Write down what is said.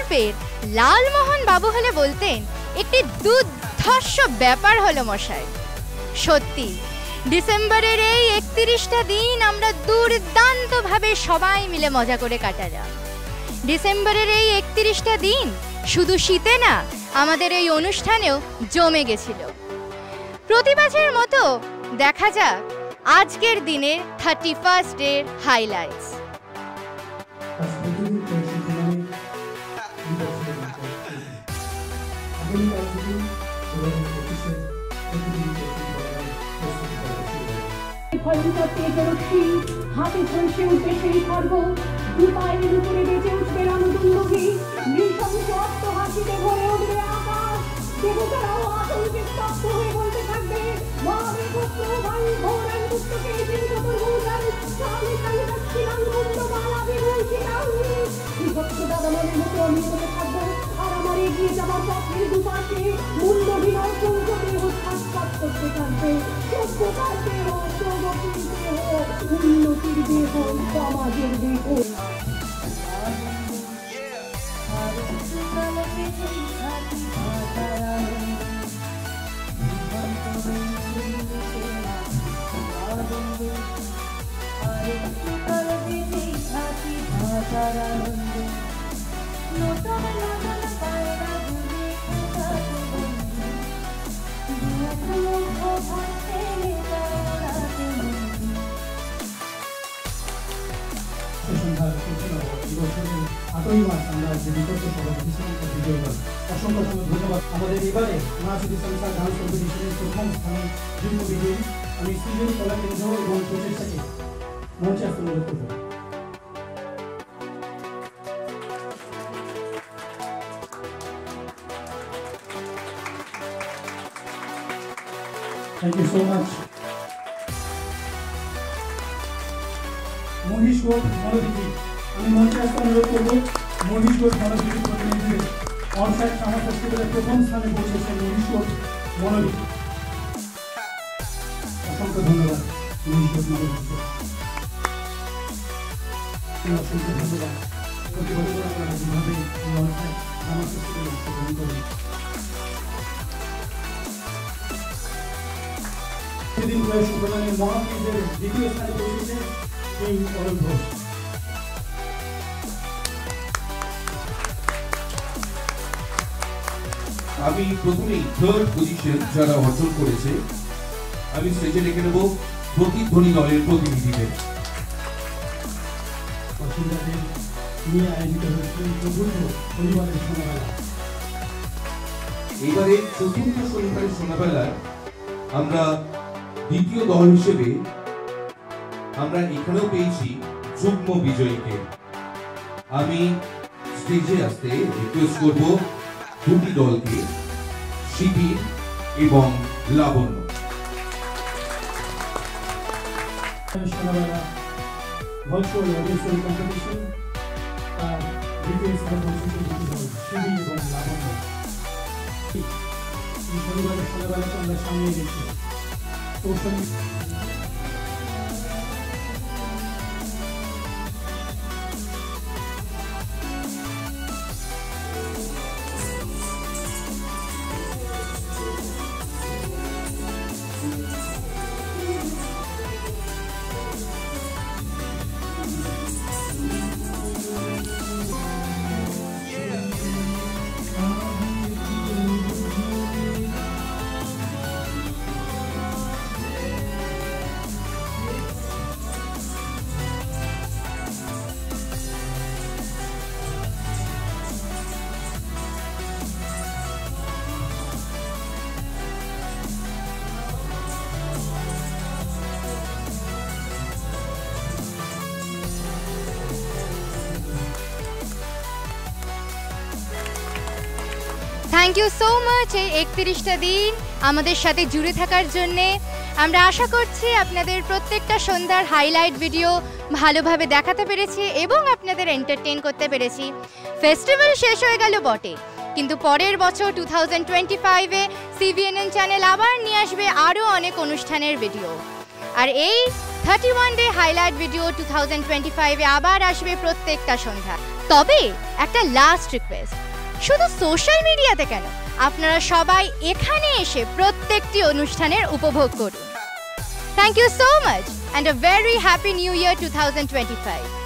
প্রকল্পের লালমোহন বাবু হলে বলতেন একটি দুর্ধর্ষ ব্যাপার হলো মশাই। সত্যি ডিসেম্বরের এই 31টা দিন আমরা দুর্দান্তভাবে সবাই মিলে মজা করে কাটালাম। ডিসেম্বরের এই 31টা দিন শুধু শীতে না, আমাদের এই অনুষ্ঠানেও জমে গেছিল। প্রতি বছরের মতো দেখা যাক আজকের দিনের 31st এর হাইলাইটস। হাতে ঝলসে উঠবে সেই খর্গ, দুপায়ের উপরে বেঁচে উঠবে রণদুন্দুভি, নৃশংস অট্টহাসিতে ভরে উঠবে আকাশ। দেবতারাও আতঙ্কে স্তব্ধ হয়ে বলতে থাকবে, মহাবে পুত্র ভাই ভোরান পুত্রকে চিন্তিতর্ভূতান সামনে সামনে যাচ্ছিলাম কুণ্ডমালা বিভূষিতাম। বিভক্ত দাদামণির মতো আমি বলে থাকবো, আর আমার এগিয়ে যাবার পথের দুপাশে মূল্যহীন অসংখ্য দেহ ছাটপাট করতে থাকবে। সভ্যতার দেহ, প্রগতির দেহ, উন্নতির দেহ, সমাজের দেহ। ধন্যবাদ। আমাদের এবারে মহাসিটি সংস্থা ডান্স কম্পিটিশনের প্রথম স্থানে যুগ্ম বিজয়ী আমি সৃজন কলা কেন্দ্র এবং প্রচেষ্টাকে মঞ্চে আসতে অনুরোধ করব। Thank you so much. মহিষগড় মনোবিধি আমি মঞ্চে আসতে অনুরোধ করব। মহিষগড় মনোবিধি প্রতিনিধিদের অনসাইট সামার ফেস্টিভ্যালের প্রথম স্থানে পৌঁছেছেন মহিষগড় মনোবিধি। অসংখ্য ধন্যবাদ মহিষগড় মনোবিধিকে। অসংখ্য ধন্যবাদ। প্রতি বছর আপনারা যেভাবে অনসাইট সামার ফেস্টিভ্যালে অংশগ্রহণ করেন। সেদিন সুপ্রদানের মহাপ্রীদের দ্বিতীয় স্থানে পৌঁছেছে এই অরুণ ঘোষ। আমি প্রথমেই থার্ড পজিশন যারা অর্জন করেছে আমি স্টেজে রেখে নেব প্রতিধ্বনি দলের প্রতিনিধিদের। এবারে চতুর্থ শনিবারের সন্ধ্যাবেলায় আমরা দ্বিতীয় দল হিসেবে আমরা এখানেও পেয়েছি যুগ্ম বিজয়ীকে। আমি স্টেজে আসতে রিকোয়েস্ট করব দুটি দলকে, শিবির এবং লাবণ্য। ভার্চুয়াল অডিও কম্পিটিশন আর দ্বিতীয় স্থানে পৌঁছেছে দুটি দল, শিবির এবং লাবণ্য। এই শনিবারের সন্ধ্যাবেলাকে আমরা সামনে গেছি। থ্যাংক ইউ সো মাচ এই 31টা দিন আমাদের সাথে জুড়ে থাকার জন্যে। আমরা আশা করছি আপনাদের প্রত্যেকটা সন্ধ্যার হাইলাইট ভিডিও ভালোভাবে দেখাতে পেরেছি এবং আপনাদের এন্টারটেইন করতে পেরেছি। ফেস্টিভ্যাল শেষ হয়ে গেল বটে, কিন্তু পরের বছর 2025-এ CVNN চ্যানেল আবার নিয়ে আসবে আরও অনেক অনুষ্ঠানের ভিডিও। আর এই 31 ডে হাইলাইট ভিডিও 2025-এ আবার আসবে প্রত্যেকটা সন্ধ্যা। তবে একটা লাস্ট রিকোয়েস্ট, শুধু সোশ্যাল মিডিয়াতে কেন, আপনারা সবাই এখানে এসে প্রত্যেকটি অনুষ্ঠানের উপভোগ করুন। Thank you so much and a very happy new year 2025।